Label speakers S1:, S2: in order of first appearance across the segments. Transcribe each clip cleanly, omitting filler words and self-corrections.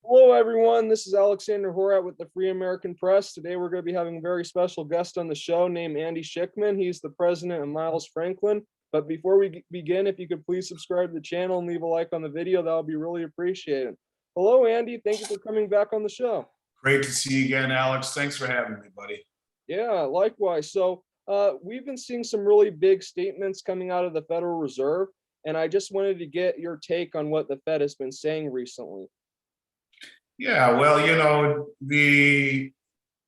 S1: Hello, everyone. This is Alexander Horat with the Free American Press. Today, we're going to be having a very special guest on the show named Andy Schectman. He's the president of Miles Franklin. But before we begin, if you could please subscribe to the channel and leave a like on the video, that would be really appreciated. Hello, Andy. Thank you for coming back on the show.
S2: Great to see you again, Alex. Thanks for having me, buddy.
S1: Yeah, likewise. So we've been seeing some really big statements coming out of the Federal Reserve, and I just wanted to get your take on what the Fed has been saying recently.
S2: Yeah, well,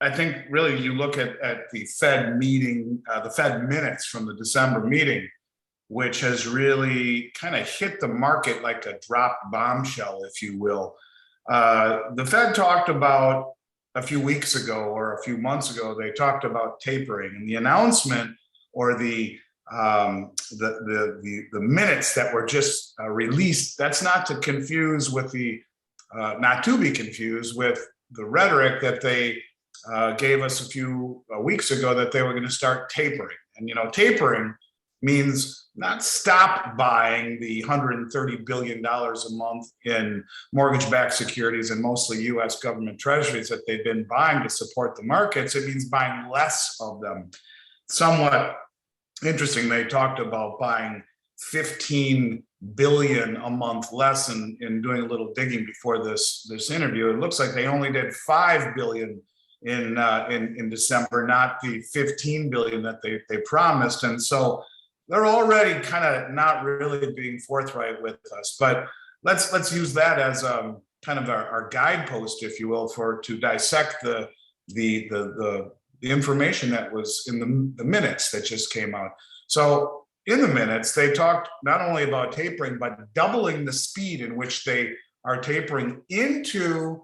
S2: I think really you look at the Fed meeting, the Fed minutes from the December meeting, which has really kind of hit the market like a dropped bombshell, if you will. The Fed talked about a few weeks ago or a few months ago, they talked about tapering, and the announcement or the minutes that were just released, that's not to confuse with not to be confused with the rhetoric that they gave us a few weeks ago that they were going to start tapering. And, tapering means not stop buying the $130 billion a month in mortgage-backed securities and mostly US government treasuries that they've been buying to support the markets. It means buying less of them. Somewhat interesting, they talked about buying 15 billion a month less. In doing a little digging before this interview, it looks like they only did 5 billion in December, not the 15 billion that they promised. And so they're already kind of not really being forthright with us. But let's use that as kind of our guidepost, if you will, to dissect the information that was in the minutes that just came out. So in the minutes, they talked not only about tapering, but doubling the speed in which they are tapering into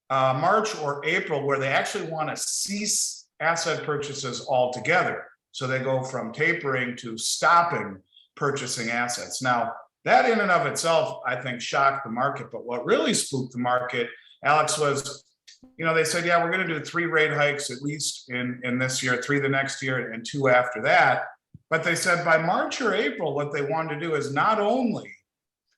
S2: March or April, where they actually want to cease asset purchases altogether. So they go from tapering to stopping purchasing assets. Now, that in and of itself, I think, shocked the market. But what really spooked the market, Alex, was, they said, yeah, we're going to do 3 rate hikes at least in this year, 3 the next year, and 2 after that. But they said by March or April, what they wanted to do is not only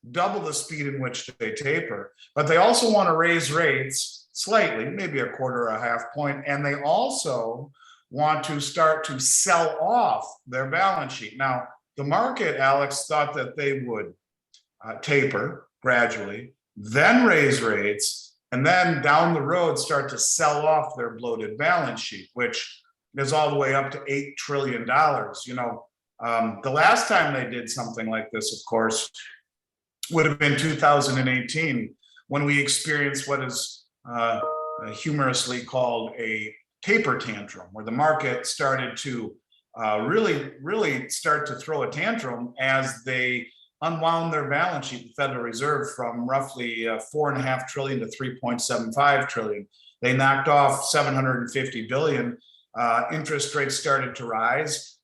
S2: double the speed in which they taper, but they also want to raise rates slightly, maybe a quarter or a half point. And they also want to start to sell off their balance sheet. Now, the market, Alex, thought that they would taper gradually, then raise rates, and then down the road start to sell off their bloated balance sheet, which is all the way up to $8 trillion. The last time they did something like this, of course, would have been 2018, when we experienced what is humorously called a taper tantrum, where the market started to really start to throw a tantrum as they unwound their balance sheet, the Federal Reserve, from roughly $4.5 trillion to $3.75 trillion. They knocked off $750 billion. Interest rates started to rise,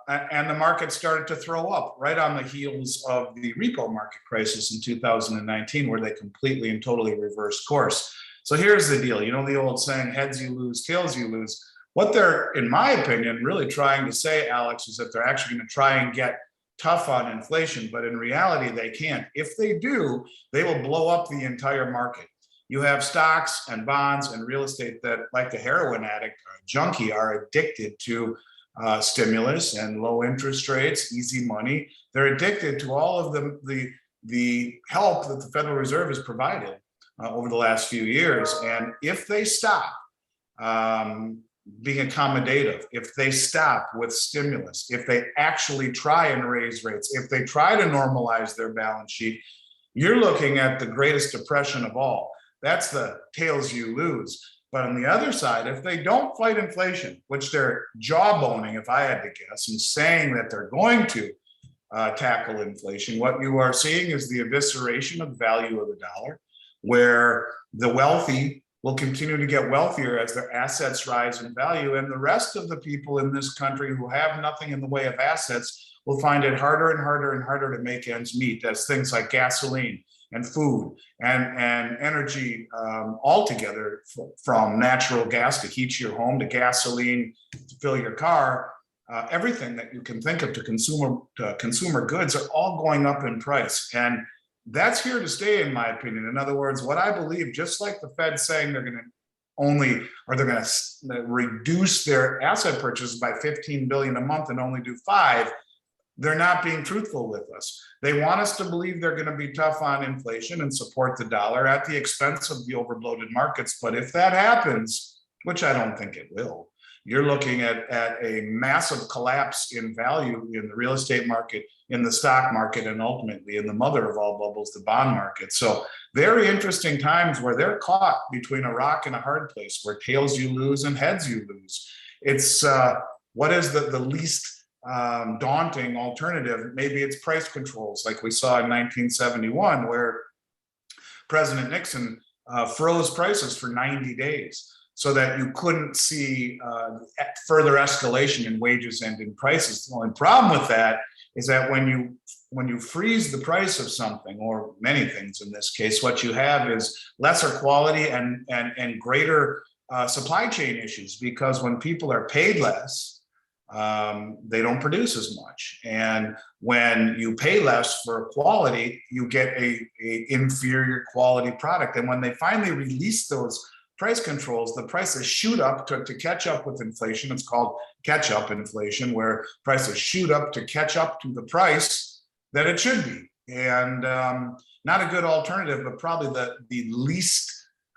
S2: and the market started to throw up right on the heels of the repo market crisis in 2019, where they completely and totally reversed course. So here's the deal. The old saying, heads you lose, tails you lose. What they're, in my opinion, really trying to say, Alex, is that they're actually going to try and get tough on inflation, but in reality, they can't. If they do, they will blow up the entire market. You have stocks and bonds and real estate that, like a heroin addict or a junkie, are addicted to stimulus and low interest rates, easy money. They're addicted to all of the help that the Federal Reserve has provided over the last few years. And if they stop being accommodative, if they stop with stimulus, if they actually try and raise rates, if they try to normalize their balance sheet, you're looking at the greatest depression of all. That's the tails you lose. But on the other side, if they don't fight inflation, which they're jawboning, if I had to guess, and saying that they're going to tackle inflation, what you are seeing is the evisceration of the value of the dollar, where the wealthy will continue to get wealthier as their assets rise in value, and the rest of the people in this country who have nothing in the way of assets will find it harder and harder and harder to make ends meet, as things like gasoline and food and energy altogether, from natural gas to heat your home, to gasoline to fill your car, everything that you can think of to consumer goods are all going up in price. And that's here to stay, in my opinion. In other words, what I believe, just like the Fed saying they're going to only, or they're going to reduce their asset purchases by 15 billion a month and only do 5, they're not being truthful with us. They want us to believe they're going to be tough on inflation and support the dollar at the expense of the overbloated markets. But if that happens, which I don't think it will, you're looking at a massive collapse in value in the real estate market, in the stock market, and ultimately in the mother of all bubbles, the bond market. So very interesting times where they're caught between a rock and a hard place, where tails you lose and heads you lose. It's what is the least daunting alternative? Maybe it's price controls, like we saw in 1971, where President Nixon froze prices for 90 days so that you couldn't see further escalation in wages and in prices. The only problem with that is that when you freeze the price of something, or many things in this case, what you have is lesser quality and greater supply chain issues, because when people are paid less, they don't produce as much. And when you pay less for quality, you get a inferior quality product. And when they finally release those price controls, the prices shoot up to catch up with inflation. It's called catch-up inflation, where prices shoot up to catch up to the price that it should be. And not a good alternative, but probably the least,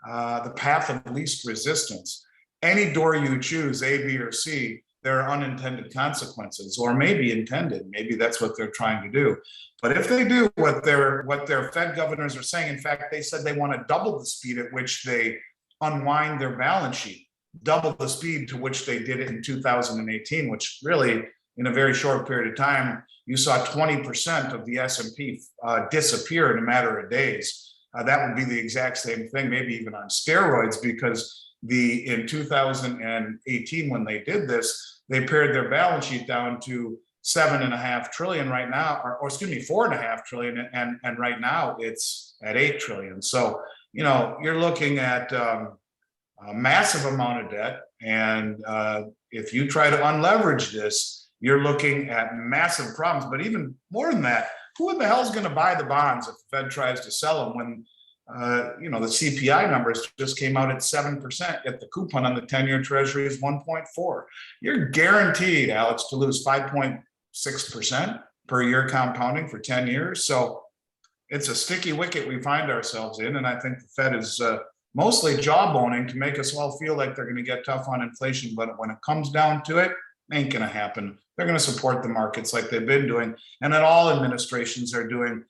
S2: the path of least resistance. Any door you choose, A, B, or C, there are unintended consequences, or maybe intended. Maybe that's what they're trying to do. But if they do what their Fed governors are saying, in fact, they said they want to double the speed at which they unwind their balance sheet, double the speed to which they did it in 2018, which really, in a very short period of time, you saw 20% of the S&P disappear in a matter of days. That would be the exact same thing, maybe even on steroids, because in 2018, when they did this, they pared their balance sheet down to 7.5 trillion right now, or excuse me, 4.5 trillion, and right now it's at 8 trillion. So you're looking at a massive amount of debt. And if you try to unleverage this, you're looking at massive problems. But even more than that, who in the hell is going to buy the bonds if the Fed tries to sell them when, the CPI numbers just came out at 7%, yet the coupon on the 10-year Treasury is 1.4. You're guaranteed, Alex, to lose 5.6% per year compounding for 10 years. So it's a sticky wicket we find ourselves in. And I think the Fed is mostly jawboning to make us all feel like they're going to get tough on inflation. But when it comes down to it, ain't going to happen. They're going to support the markets like they've been doing, and that all administrations are doing,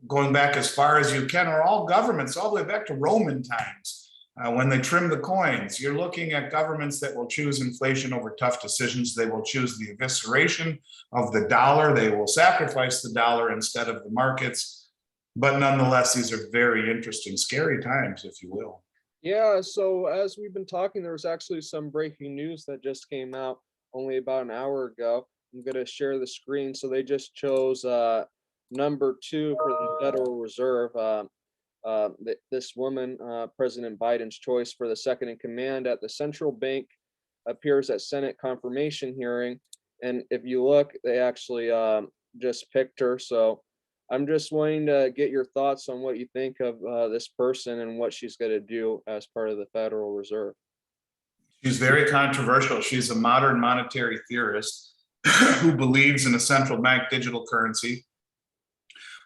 S2: going back as far as you can, or all governments, all the way back to Roman times. When they trim the coins, you're looking at governments that will choose inflation over tough decisions. They will choose the evisceration of the dollar. They will sacrifice the dollar instead of the markets. But nonetheless, these are very interesting, scary times, if you will.
S1: Yeah, so as we've been talking, there was actually some breaking news that just came out only about an hour ago. I'm going to share the screen. So they just chose number 2 for the Federal Reserve. This woman, President Biden's choice for the second in command at the central bank, appears at Senate confirmation hearing. And if you look, they actually just picked her. So I'm just wanting to get your thoughts on what you think of this person and what she's going to do as part of the Federal Reserve.
S2: She's very controversial. She's a modern monetary theorist who believes in a central bank digital currency,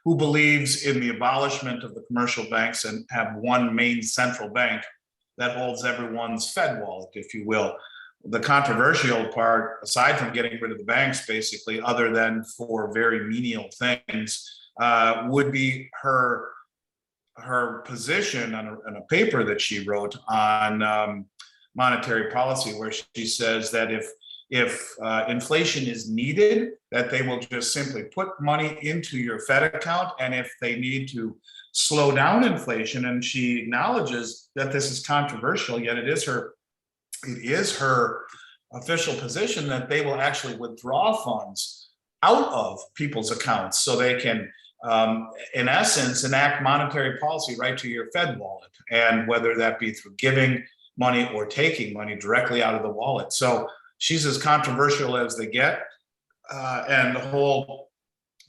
S2: who believes in the abolishment of the commercial banks and have one main central bank that holds everyone's Fed wallet, if you will. The controversial part, aside from getting rid of the banks, basically, other than for very menial things, would be her position on a paper that she wrote on monetary policy, where she says that if inflation is needed, that they will just simply put money into your Fed account, and if they need to slow down inflation, and she acknowledges that this is controversial, yet it is her official position, that they will actually withdraw funds out of people's accounts so they can, in essence, enact monetary policy right to your Fed wallet, and whether that be through giving money or taking money directly out of the wallet. So she's as controversial as they get, and the whole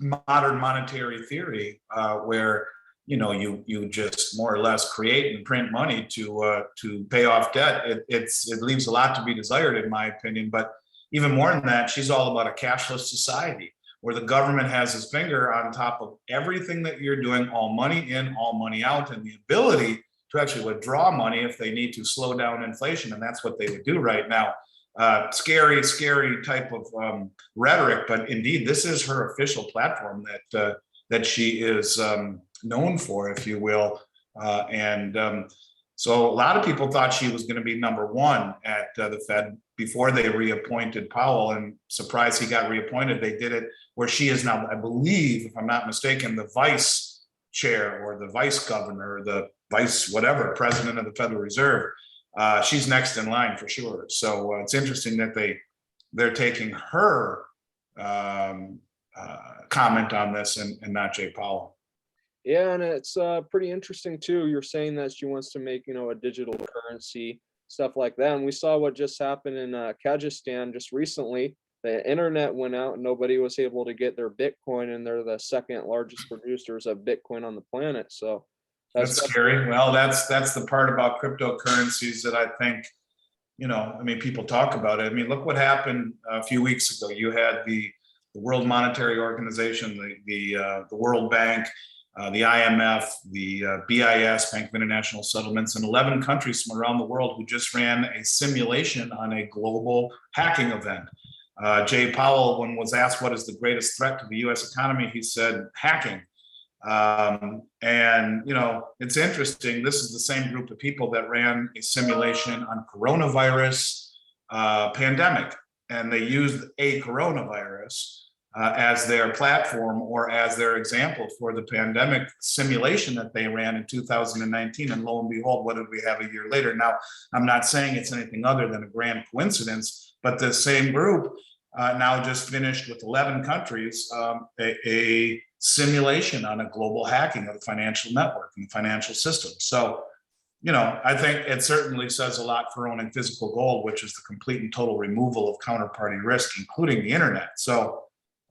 S2: modern monetary theory, where you just more or less create and print money to pay off debt. It leaves a lot to be desired, in my opinion. But even more than that, she's all about a cashless society where the government has its finger on top of everything that you're doing, all money in, all money out, and the ability to actually withdraw money if they need to slow down inflation. And that's what they would do right now. Scary type of rhetoric, but indeed, this is her official platform that she is known for, if you will. So a lot of people thought she was going to be number one at the Fed before they reappointed Powell, and surprised he got reappointed. They did it where she is now, I believe, if I'm not mistaken, the vice chair or the vice governor, or the vice whatever, president of the Federal Reserve. She's next in line for sure. So it's interesting that they're taking her comment on this and not Jay Powell.
S1: Yeah, and it's pretty interesting too. You're saying that she wants to make, a digital currency, stuff like that. And we saw what just happened in Kazakhstan just recently. The internet went out and nobody was able to get their Bitcoin, and they're the second largest producers of Bitcoin on the planet. So
S2: that's scary. Well, that's the part about cryptocurrencies that I think, people talk about it. I mean, look what happened a few weeks ago. You had the World Monetary Organization, the World Bank, the IMF, the BIS, Bank of International Settlements, and 11 countries from around the world who just ran a simulation on a global hacking event. Jay Powell, when was asked what is the greatest threat to the US economy, he said hacking. It's interesting. This is the same group of people that ran a simulation on coronavirus pandemic, and they used a coronavirus as their platform or as their example for the pandemic simulation that they ran in 2019. And lo and behold, what did we have a year later? Now, I'm not saying it's anything other than a grand coincidence, but the same group now just finished with 11 countries a simulation on a global hacking of the financial network and the financial system. So, I think it certainly says a lot for owning physical gold, which is the complete and total removal of counterparty risk, including the internet. So,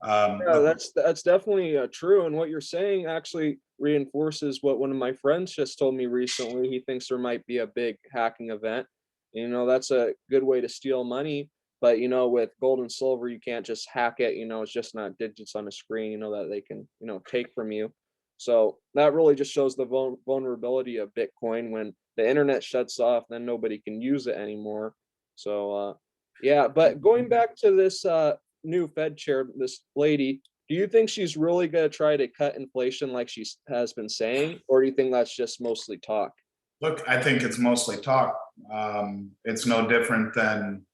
S1: yeah, that's definitely true. And what you're saying actually reinforces what one of my friends just told me recently. He thinks there might be a big hacking event. That's a good way to steal money. But, with gold and silver, you can't just hack it. It's just not digits on a screen, that they can, take from you. So that really just shows the vulnerability of Bitcoin. When the internet shuts off, then nobody can use it anymore. So, yeah, but going back to this new Fed chair, this lady, do you think she's really going to try to cut inflation like she has been saying? Or do you think that's just mostly talk?
S2: Look, I think it's mostly talk. It's no different than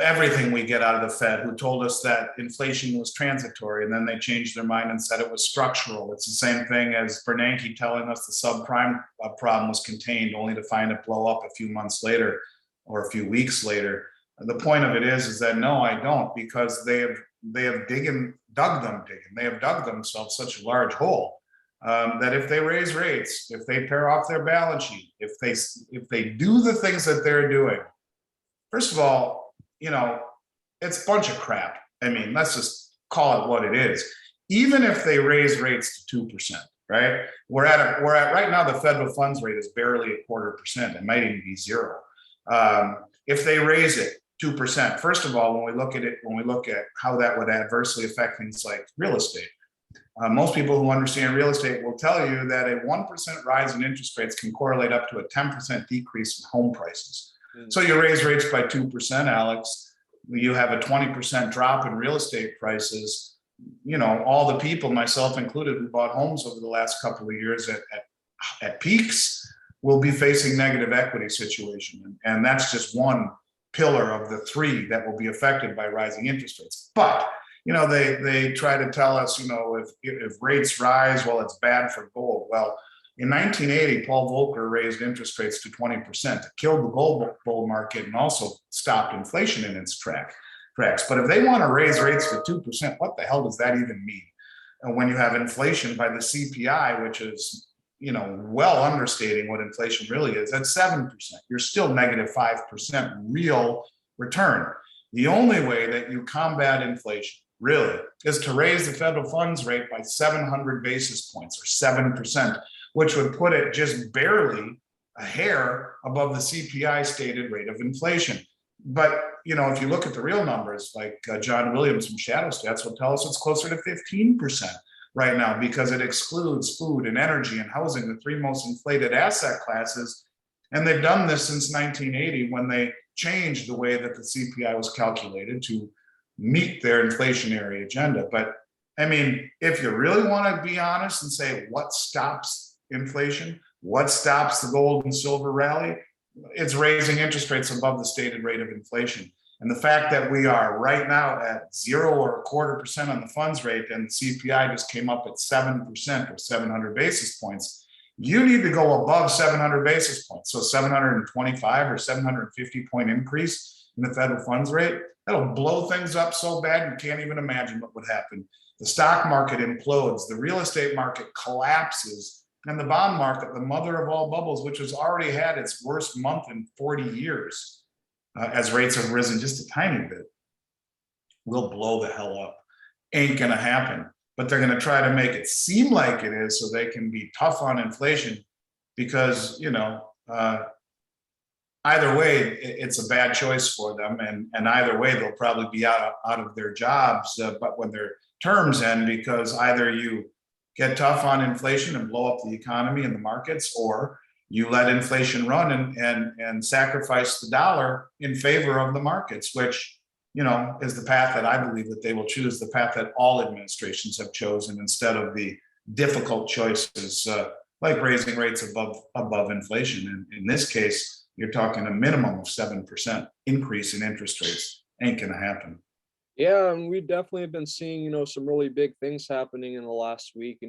S2: everything we get out of the Fed, who told us that inflation was transitory, and then they changed their mind and said it was structural. It's the same thing as Bernanke telling us the subprime problem was contained, only to find it blow up a few months later or a few weeks later. The point of it is that no, I don't, because they have dug themselves such a large hole that if they raise rates, if they pare off their balance sheet, if they do the things that they're doing, first of all, it's a bunch of crap. I mean, let's just call it what it is. Even if they raise rates to 2%, right? We're at right now, the federal funds rate is barely 0.25%. It might even be zero. If they raise it 2%, first of all, when we look at how that would adversely affect things like real estate, most people who understand real estate will tell you that a 1% rise in interest rates can correlate up to a 10% decrease in home prices. So you raise rates by 2%, Alex, you have a 20% drop in real estate prices. All the people, myself included, who bought homes over the last couple of years at peaks will be facing negative equity situation. And that's just one pillar of the three that will be affected by rising interest rates. But, they try to tell us, if rates rise, well, it's bad for gold. Well, in 1980, Paul Volcker raised interest rates to 20%. It killed the gold bull market and also stopped inflation in its tracks. But if they want to raise rates to 2%, what the hell does that even mean? And when you have inflation by the CPI, which is, well understating what inflation really is, at 7%, you're still negative 5% real return. The only way that you combat inflation really, is to raise the federal funds rate by 700 basis points or 7%, which would put it just barely a hair above the CPI stated rate of inflation. But, if you look at the real numbers, like John Williams from Shadow Stats will tell us it's closer to 15% right now, because it excludes food and energy and housing, the three most inflated asset classes. And they've done this since 1980, when they changed the way that the CPI was calculated to meet their inflationary agenda. But I mean, if you really want to be honest and say what stops inflation, what stops the gold and silver rally, it's raising interest rates above the stated rate of inflation. And the fact that we are right now at 0 or 1/4% on the funds rate, and the CPI just came up at 7% or 700 basis points, you need to go above 700 basis points. So 725 or 750 point increase in the federal funds rate, that'll blow things up so bad you can't even imagine what would happen. The stock market implodes, the real estate market collapses, and the bond market, the mother of all bubbles, which has already had its worst month in 40 years, as rates have risen just a tiny bit, will blow the hell up. Ain't gonna happen. But they're gonna try to make it seem like it is so they can be tough on inflation, because, either way, it's a bad choice for them. And either way, they'll probably be out of their jobs, but when their terms end, because either you get tough on inflation and blow up the economy and the markets, or you let inflation run and sacrifice the dollar in favor of the markets, which, is the path that I believe that they will choose, the path that all administrations have chosen, instead of the difficult choices like raising rates above inflation. And in this case, you're talking a minimum of 7% increase in interest rates. Ain't gonna happen.
S1: Yeah, and we definitely have been seeing, some really big things happening in the last week.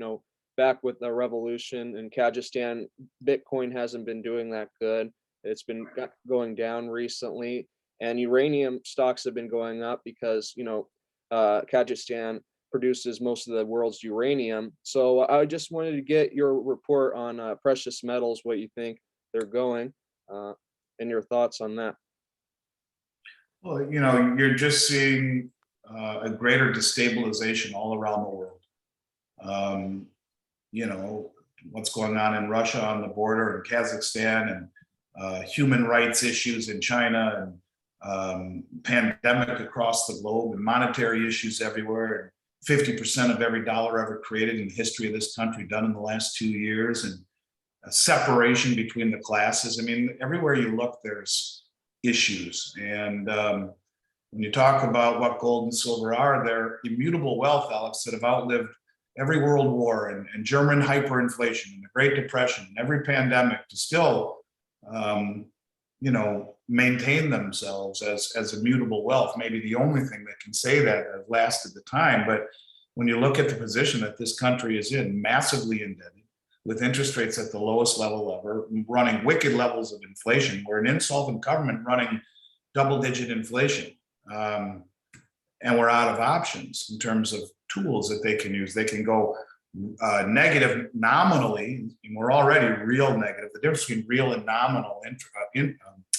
S1: Back with the revolution in Kazakhstan, Bitcoin hasn't been doing that good. It's been going down recently, and uranium stocks have been going up because, Kazakhstan produces most of the world's uranium. So I just wanted to get your report on precious metals, what you think they're going, and your thoughts on that.
S2: Well, you're just seeing a greater destabilization all around the world. What's going on in Russia on the border, and Kazakhstan, and human rights issues in China, and pandemic across the globe, and monetary issues everywhere. And 50% of every dollar ever created in the history of this country done in the last 2 years, and a separation between the classes. I mean, everywhere you look, there's issues. And when you talk about what gold and silver are, they're immutable wealth, Alex, that have outlived every world war, and German hyperinflation, and the Great Depression, and every pandemic, to still, maintain themselves as immutable wealth. Maybe the only thing that can say that have lasted the time. But when you look at the position that this country is in, massively indebted, with interest rates at the lowest level ever, running wicked levels of inflation, we're an insolvent government running double-digit inflation. And we're out of options in terms of tools that they can use. They can go negative nominally, and we're already real negative. The difference between real and nominal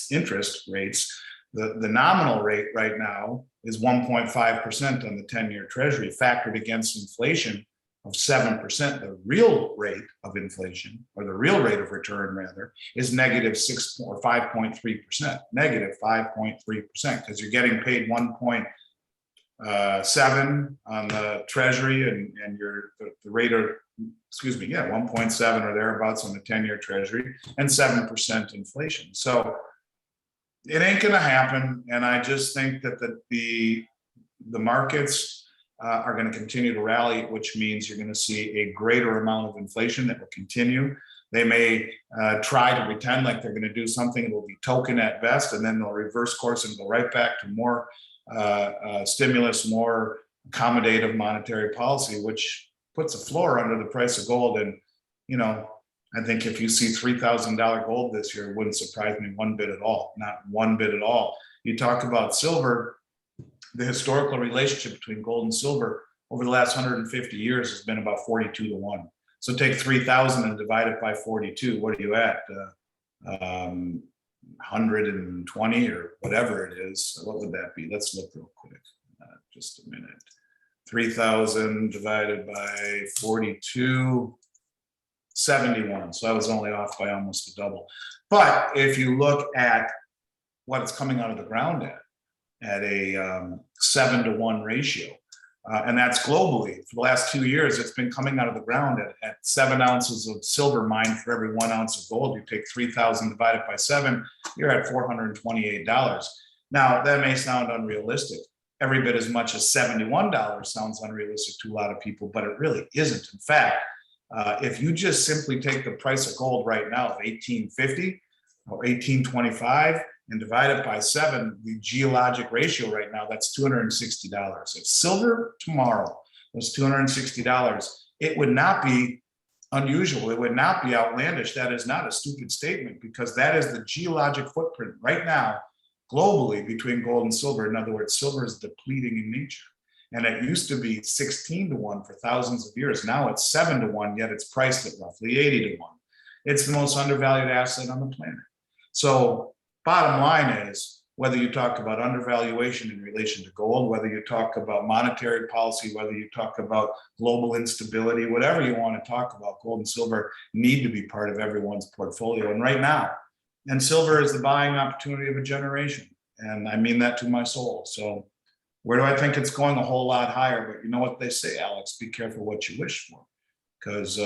S2: interest rates, the nominal rate right now is 1.5% on the 10-year Treasury, factored against inflation of 7%. The real rate of inflation, or the real rate of return rather, is negative 6 or 5.3%, negative 5.3%, because you're getting paid 1.7 on the Treasury, and the rate of, 1.7 or thereabouts on the 10-year Treasury, and 7% inflation. So it ain't going to happen. And I just think that the markets are going to continue to rally, which means you're going to see a greater amount of inflation that will continue. They may try to pretend like they're going to do something. It will be token at best, and then they'll reverse course and go right back to more stimulus, more accommodative monetary policy, which puts a floor under the price of gold. And, I think if you see $3,000 gold this year, it wouldn't surprise me one bit at all, not one bit at all. You talk about silver, the historical relationship between gold and silver over the last 150 years has been about 42-1. So take 3,000 and divide it by 42. What are you at? 120 or whatever it is. What would that be? Let's look real quick. Just a minute. 3,000 divided by 42.71. So I was only off by almost a double. But if you look at what it's coming out of the ground at a 7-to-1 ratio, and that's globally. For the last 2 years, it's been coming out of the ground at 7 ounces of silver mined for every 1 ounce of gold. You take 3,000 divided by 7, you're at $428. Now, that may sound unrealistic. Every bit as much as $71 sounds unrealistic to a lot of people, but it really isn't. In fact, if you just simply take the price of gold right now of 1850 or 1825 and divide it by 7, the geologic ratio right now, that's $260. If silver tomorrow was $260, it would not be unusual. It would not be outlandish. That is not a stupid statement, because that is the geologic footprint right now globally between gold and silver. In other words, silver is depleting in nature. And it used to be 16-to-1 for thousands of years. Now it's 7-to-1, yet it's priced at roughly 80-to-1. It's the most undervalued asset on the planet. So bottom line is, whether you talk about undervaluation in relation to gold, whether you talk about monetary policy, whether you talk about global instability, whatever you want to talk about, gold and silver need to be part of everyone's portfolio. And right now, and silver is the buying opportunity of a generation. And I mean that to my soul. So where do I think it's going? A whole lot higher. But you know what they say, Alex, be careful what you wish for. Because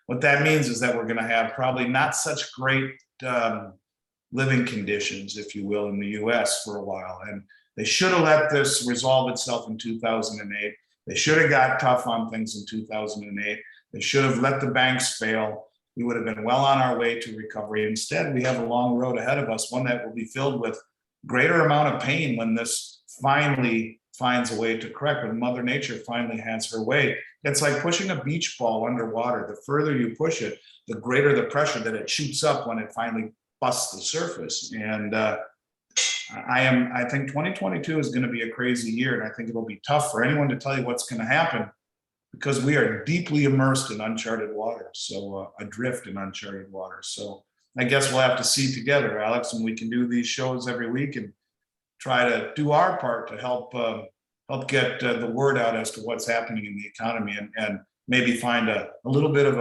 S2: what that means is that we're going to have probably not such great living conditions, if you will, in the US for a while. And they should have let this resolve itself in 2008. They should have got tough on things in 2008. They should have let the banks fail. We would have been well on our way to recovery. Instead, we have a long road ahead of us, one that will be filled with greater amount of pain when this finally finds a way to correct, when Mother Nature finally has her way. It's like pushing a beach ball underwater. The further you push it, the greater the pressure that it shoots up when it finally busts the surface. And I think 2022 is going to be a crazy year, and I think it'll be tough for anyone to tell you what's going to happen, because we are deeply immersed in uncharted waters, so adrift in uncharted waters. So I guess we'll have to see together, Alex, and we can do these shows every week and try to do our part to help get the word out as to what's happening in the economy, and maybe find a little bit of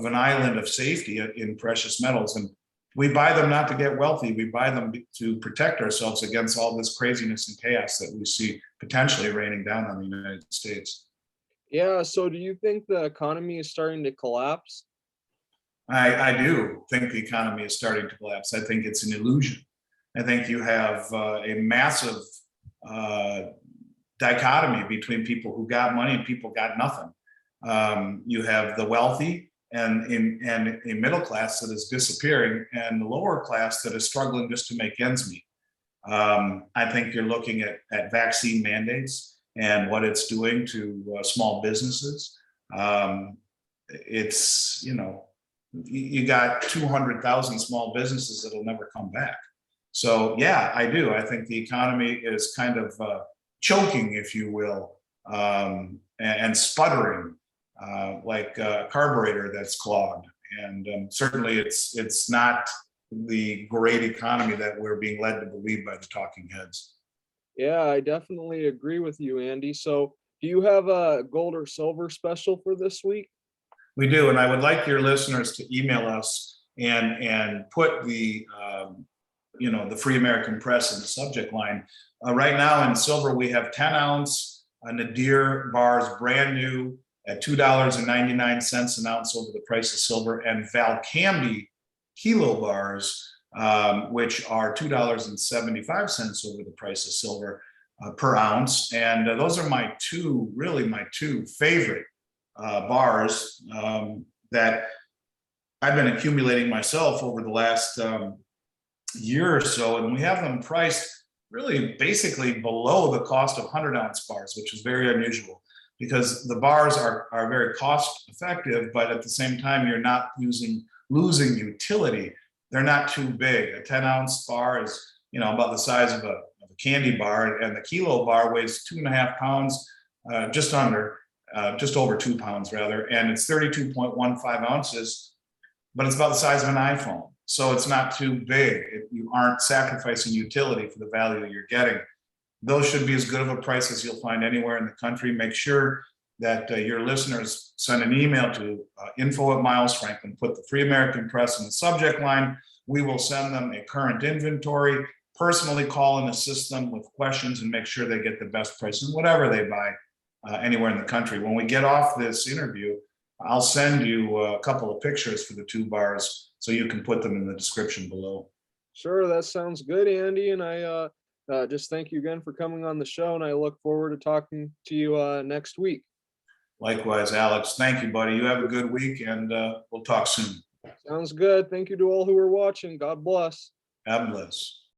S2: an island of safety in precious metals. And we buy them not to get wealthy. We buy them to protect ourselves against all this craziness and chaos that we see potentially raining down on the United States.
S1: Yeah, so do you think the economy is starting to collapse?
S2: I do think the economy is starting to collapse. I think it's an illusion. I think you have a massive dichotomy between people who got money and people got nothing. You have the wealthy and a middle class that is disappearing, and the lower class that is struggling just to make ends meet. I think you're looking at vaccine mandates and what it's doing to small businesses. It's, you got 200,000 small businesses that'll never come back. So yeah, I do. I think the economy is kind of choking, if you will, and sputtering like a carburetor that's clogged. And certainly it's not the great economy that we're being led to believe by the talking heads.
S1: Yeah, I definitely agree with you, Andy. So do you have a gold or silver special for this week?
S2: We do, and I would like your listeners to email us and put the the Free American Press in the subject line. Right now in silver, we have 10-ounce Nadir bars, brand new, at $2.99 an ounce over the price of silver, and Valcambi kilo bars, which are $2.75 over the price of silver per ounce. And those are my two favorite bars that I've been accumulating myself over the last year or so. And we have them priced really basically below the cost of 100-ounce bars, which is very unusual, because the bars are very cost effective, but at the same time, you're not losing utility. They're not too big. A 10-ounce bar is, about the size of a candy bar, and the kilo bar weighs 2.5 pounds, just over 2 pounds rather, and it's 32.15 ounces, but it's about the size of an iPhone. So it's not too big. You aren't sacrificing utility for the value you're getting. those should be as good of a price as you'll find anywhere in the country. Make sure that your listeners send an email to info@milesfranklin, put the Free American Press in the subject line. We will send them a current inventory, personally call and assist them with questions and make sure they get the best price in whatever they buy anywhere in the country. When we get off this interview, I'll send you a couple of pictures for the two bars so you can put them in the description below.
S1: Sure, that sounds good, Andy. And I just thank you again for coming on the show. And I look forward to talking to you next week.
S2: Likewise, Alex. Thank you, buddy. You have a good week, and we'll talk soon.
S1: Sounds good. Thank you to all who are watching. God bless.
S2: God bless.